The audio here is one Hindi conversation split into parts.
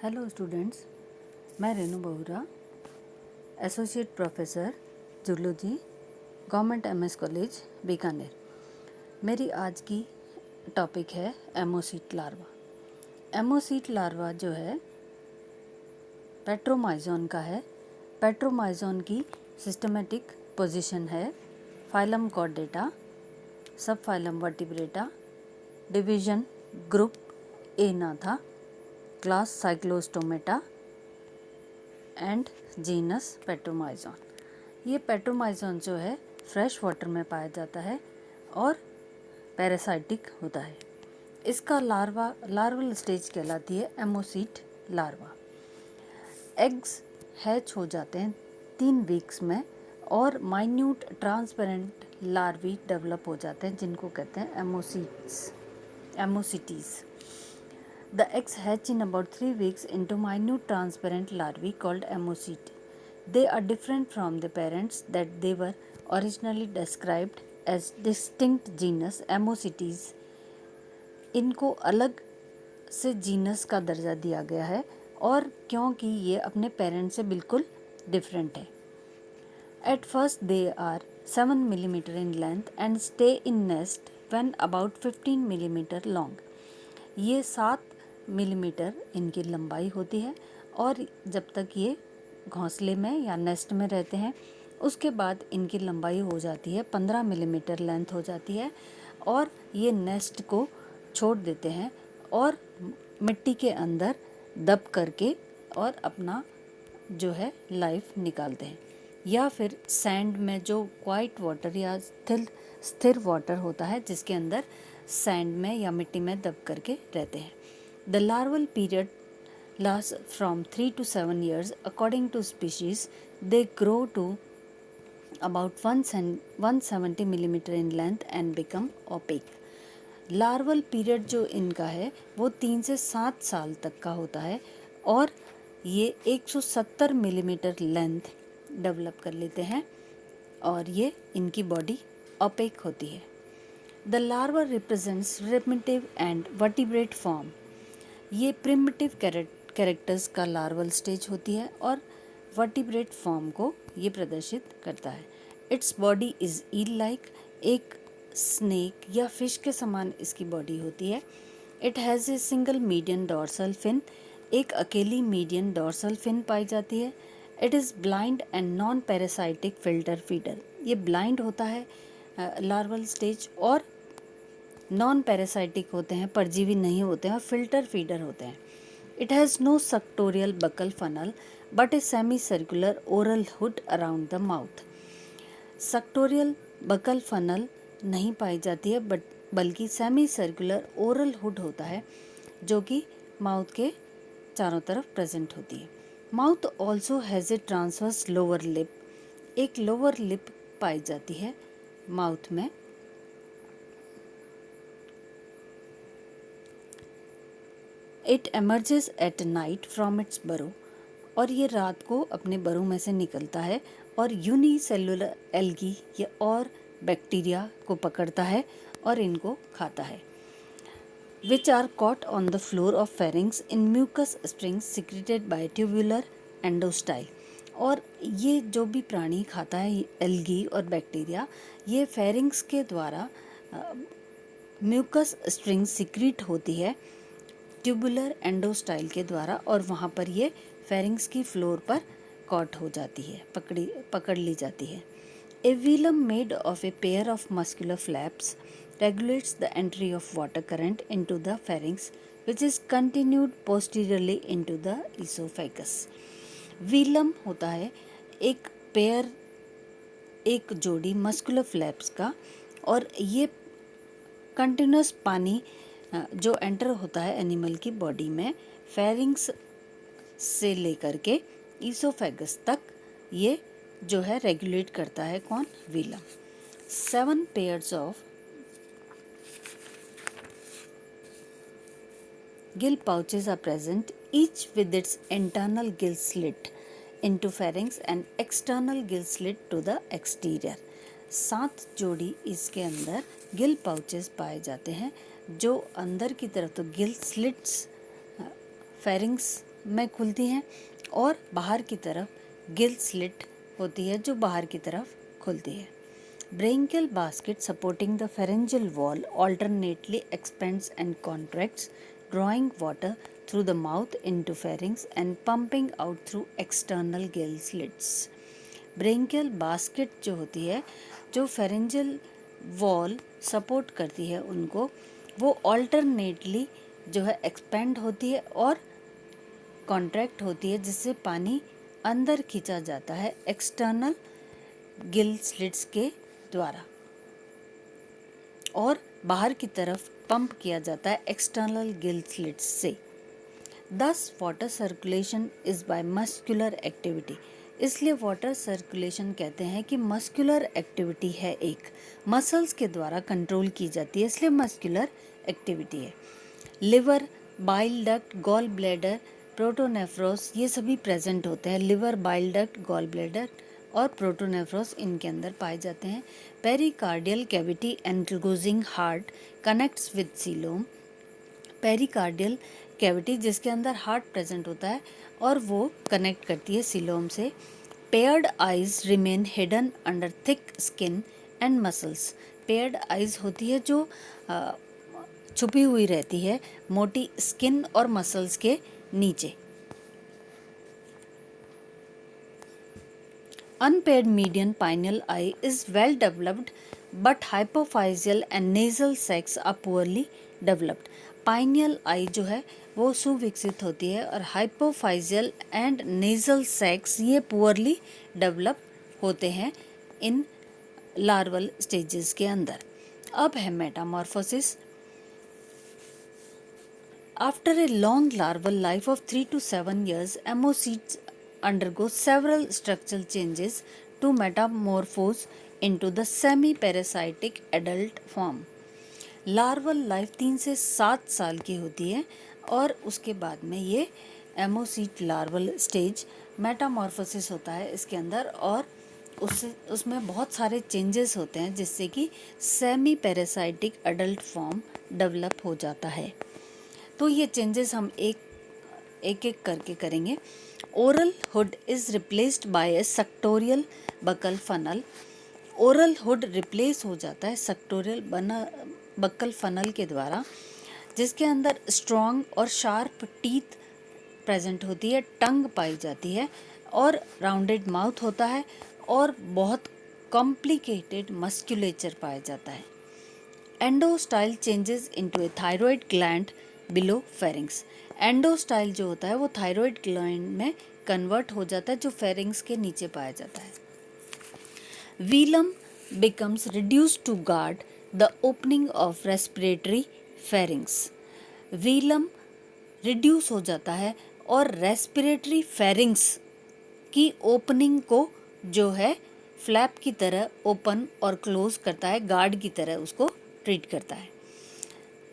हेलो स्टूडेंट्स, मैं रेनू बहुरा, associate professor zoology, government MS college Bikaner. मेरी आज की टॉपिक है एमोसीट लार्वा। एमोसीट लार्वा जो है पेट्रोमाइजोन का है। पेट्रोमाइजोन की सिस्टमेटिक पोजीशन है phylum chordata, sub phylum vertebrata, division group agnatha, class cyclostomata and genus petromyzon. ये पेट्रोमाइजोन जो है फ्रेश वाटर में पाया जाता है और पैरासाइटिक होता है। इसका लार्वल स्टेज कहलाती है एमोसीट लार्वा। एग्स हैच हो जाते हैं 3 वीक्स में और माइन्यूट ट्रांसपेरेंट लार्वी डेवलप हो जाते हैं जिनको कहते हैं एमोसिटीज। The eggs hatch in about 3 weeks into minute transparent larvae called emocyte. They are different from the parents that they were originally described as distinct genus Emocytes. इनको अलग से जीनस का दर्जा दिया गया है और क्योंकि ये अपने पेरेंट से बिल्कुल डिफरेंट है। At first they are 7 millimeter in length and stay in nest when about 15 millimeter long. ये 7 मिलीमीटर इनकी लंबाई होती है और जब तक ये घोंसले में या नेस्ट में रहते हैं उसके बाद इनकी लंबाई हो जाती है 15 मिलीमीटर लेंथ हो जाती है और ये नेस्ट को छोड़ देते हैं और मिट्टी के अंदर दब करके और अपना जो है लाइफ निकालते हैं या फिर सैंड में जो क्वाइट वाटर या स्थिर वाटर होता है जिसके अंदर सैंड में या मिट्टी में दब करके रहते हैं। The larval period lasts from 3 to 7 years according to species. They grow to about 170 millimeter in length and become opaque. Larval period जो इनका है वो 3 से 7 साल तक का होता है और ये 170 मिलीमीटर लेंथ डेवलप कर लेते हैं और ये इनकी बॉडी ओपेक होती है। The larva represents primitive and vertebrate form. ये प्रिमिटिव कैरेक्टर्स का लार्वल स्टेज होती है और वर्टिब्रेट फॉर्म को ये प्रदर्शित करता है। Its body is eel like, एक स्नेक या फिश के समान इसकी बॉडी होती है। It has a single median dorsal fin, एक अकेली मीडियन डॉर्सल फिन पाई जाती है। It is blind and non parasitic filter feeder. ये ब्लाइंड होता है लार्वल स्टेज और नॉन पैरासाइटिक होते हैं, परजीवी नहीं होते हैं और फिल्टर फीडर होते हैं। It has no suctorial buccal funnel but a semi circular oral hood around the mouth. Suctorial buccal funnel नहीं पाई जाती है बल्कि सेमी सर्कुलर ओरल हुड होता है जो कि माउथ के चारों तरफ प्रेजेंट होती है। Mouth also has a transverse lower lip, एक लोअर लिप पाई जाती है माउथ में। It emerges at night from its बरो, और ये रात को अपने बरो में से निकलता है और यूनिसेलुलर एल्गी या और बैक्टीरिया को पकड़ता है और इनको खाता है। Which are caught on the floor of pharynx in mucus springs secreted by tubular endostyle. और ये जो भी प्राणी खाता है एल्गी और बैक्टीरिया, ये फेरिंग्स के द्वारा म्यूकस स्प्रिंग सिक्रीट होती है ट्यूबुलर एंडोस्टाइल के द्वारा और वहाँ पर ये फेरिंग्स की फ्लोर पर कॉट हो जाती है, पकड़ ली जाती है। A velum made of a pair of muscular flaps regulates the entry of water current into the pharynx which is continued posteriorly into the esophagus. व्हीलम होता है एक पेयर, एक जोड़ी मस्कुलर फ्लैप्स का और ये कंटिन्यूस पानी जो एंटर होता है एनिमल की बॉडी में फेरिंग्स से लेकर के ईसोफेगस तक, ये जो है रेगुलेट करता है कौन? व्हीलम। 7 pairs of gill pouches are present, each with its internal gill slit into pharynx and external gill slit to the exterior. 7 जोड़ी इसके अंदर गिल पाउचेस पाए जाते हैं जो अंदर की तरफ तो गिल स्लिट्स फेरिंग्स में खुलती हैं और बाहर की तरफ गिल स्लिट होती है जो बाहर की तरफ खुलती है। Branchial basket supporting the pharyngeal wall alternately expands and contracts, drawing water through the mouth into pharynx and pumping out through external gill slits. Branchial basket जो होती है, जो pharyngeal wall सपोर्ट करती है उनको, वो alternately जो है एक्सपेंड होती है और कॉन्ट्रैक्ट होती है, जिससे पानी अंदर खींचा जाता है एक्सटर्नल गिल स्लिट्स के द्वारा और बाहर की तरफ पंप किया जाता है एक्सटर्नल गिल स्लिट्स से। दस water circulation is by muscular activity, इसलिए वाटर सर्कुलेशन कहते हैं कि मस्कुलर एक्टिविटी है, एक मसल्स के द्वारा कंट्रोल की जाती है, इसलिए मस्कुलर एक्टिविटी है। Liver, bile duct, gall bladder, protonephros ये सभी प्रेजेंट होते हैं। Liver, bile duct, gall bladder और प्रोटोनेफ्रॉस इनके अंदर पाए जाते हैं। Pericardial cavity enclosing heart connects with coelom, pericardial cavity जिसके अंदर हार्ट प्रेजेंट होता है और वो कनेक्ट करती है सीलोम से। Paired eyes remain hidden under thick skin and muscles, paired eyes होती है जो छुपी हुई रहती है मोटी स्किन और मसल्स के नीचे। Unpaired median pineal eye is well developed, but hypophyseal and nasal sacs are poorly developed. Pineal eye जो है वो सुविकसित होती है और hypophyseal and nasal sacs ये poorly develop होते हैं इन larval stages के अंदर। अब है metamorphosis। After a long larval life of 3 to 7 years, ammocetes undergo several structural changes to metamorphose into the semi-parasitic adult form. Larval life 3 से 7 साल की होती है और उसके बाद में ये एमोसीट लार्वल स्टेज मेटामॉर्फोसिस होता है इसके अंदर और उसमें बहुत सारे चेंजेस होते हैं जिससे कि semi parasitic adult form develop हो जाता है। तो ये चेंजेस हम एक करके करेंगे। Oral hood is replaced by a suctorial buccal funnel, oral hood replace हो जाता है सक्टोरियल बकल फनल के द्वारा, जिसके अंदर स्ट्रॉन्ग और शार्प टीथ प्रेजेंट होती है, टंग पाई जाती है और राउंडेड माउथ होता है और बहुत कॉम्प्लिकेटेड मस्कुलेचर पाया जाता है। Endostyle changes into a thyroid gland below pharynx, endostyle जो होता है वो थायराइड ग्लैंड में कन्वर्ट हो जाता है जो फेरिंग्स के नीचे पाया जाता है। Velum becomes reduced to guard the opening of respiratory pharynx, velum reduce हो जाता है और रेस्पिरेटरी फेरिंग्स की ओपनिंग को जो है फ्लैप की तरह ओपन और क्लोज करता है, गार्ड की तरह उसको ट्रीट करता है।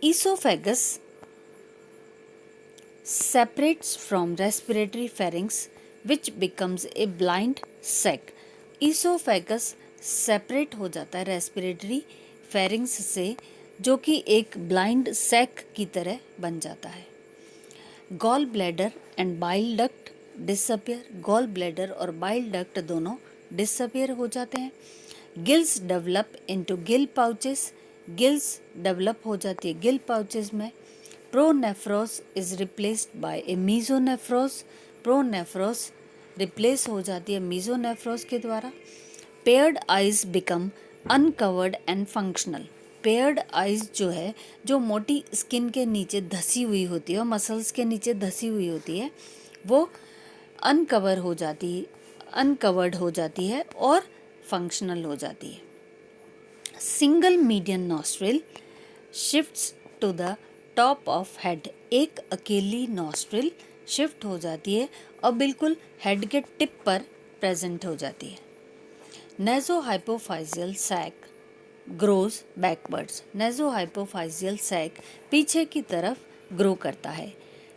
Oesophagus separates from respiratory pharynx which becomes a blind sac, oesophagus separate हो जाता है रेस्पिरेटरी फेरिंग्स से जो कि एक ब्लाइंड सैक की तरह बन जाता है। Gall bladder and bile duct disappear, gall bladder और बाइल डक्ट दोनों डिसअपियर हो जाते हैं। Gills develop into gill pouches, gills develop हो जाती है गिल पाउचेस में। Pronephros is replaced by a mesonephros, pronephros replace हो जाती है मीजोनेफ्रॉस के द्वारा। Paired eyes become uncovered and functional, paired eyes जो है जो मोटी स्किन के नीचे धसी हुई होती है और मसल्स के नीचे धसी हुई होती है वो अनकवर्ड हो जाती है और फंक्शनल हो जाती है। Single median nostril shifts to the top of head, एक अकेली नॉस्ट्रिल शिफ्ट हो जाती है और बिल्कुल हेड के टिप पर प्रेजेंट हो जाती है। Nasohypophyseal sac grows backwards, nasohypophyseal sac पीछे की तरफ ग्रो करता है।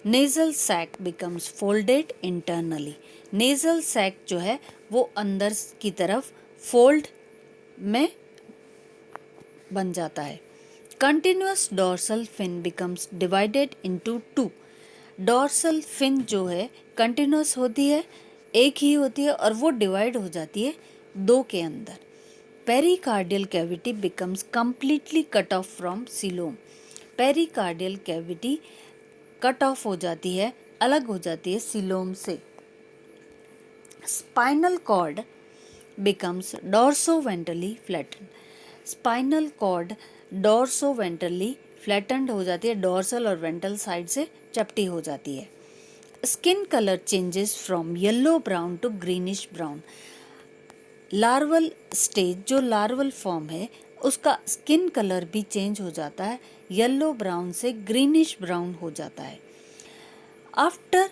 Nasal sac becomes folded internally, nasal sac जो है वो अंदर की तरफ फोल्ड में बन जाता है। Continuous dorsal fin becomes divided into two, dorsal fin जो है कंटिन्यूस होती है, एक ही होती है और वो डिवाइड हो जाती है दो के अंदर। Pericardial cavity becomes completely cut off from coelom. Pericardial cavity cut off हो जाती है, अलग हो जाती है सीलोम से। Spinal cord becomes dorsoventrally flattened. Spinal cord dorsoventrally flattened हो जाती है, डॉर्सल और वेंट्रल साइड से चपटी हो जाती है। Skin colour changes from yellow brown to greenish brown. Larval stage जो लार्वल फॉर्म है उसका स्किन कलर भी चेंज हो जाता है, येलो ब्राउन से ग्रीनिश ब्राउन हो जाता है। After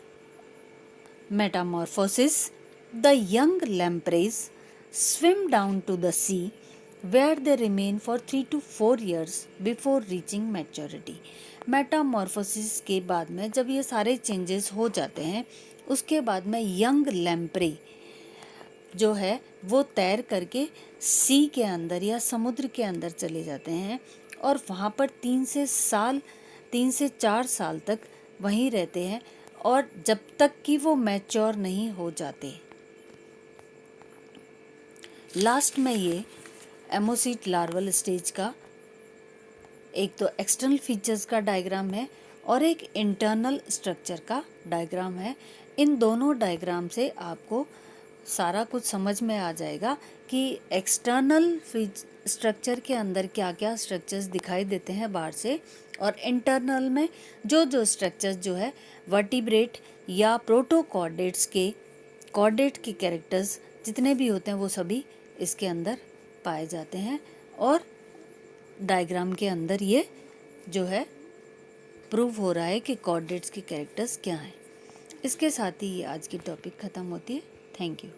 metamorphosis, the young lampreys swim down to the sea where they remain for 3 to 4 years before reaching maturity. Metamorphosis के बाद में जब ये सारे चेंजेस हो जाते हैं उसके बाद में यंग लैम्प्रे जो है वो तैर करके सी के अंदर या समुद्र के अंदर चले जाते हैं और वहाँ पर 3 से 4 साल तक वहीं रहते हैं और जब तक कि वो मैच्योर नहीं हो जाते। लास्ट में ये एमोसीट लार्वल स्टेज का एक तो एक्सटर्नल फीचर्स का डायग्राम है और एक इंटरनल स्ट्रक्चर का डायग्राम है। इन दोनों डायग्राम से आपको सारा कुछ समझ में आ जाएगा कि एक्सटर्नल स्ट्रक्चर के अंदर क्या क्या स्ट्रक्चर्स दिखाई देते हैं बाहर से, और इंटरनल में जो स्ट्रक्चर्स जो है वर्टिब्रेट या प्रोटोकॉर्डेट्स के कॉर्डेट के कैरेक्टर्स जितने भी होते हैं वो सभी इसके अंदर पाए जाते हैं और डायग्राम के अंदर ये जो है प्रूव हो रहा है कि कॉर्डेट्स के कैरेक्टर्स क्या हैं। इसके साथ ही ये आज की टॉपिक ख़त्म होती है। Thank you.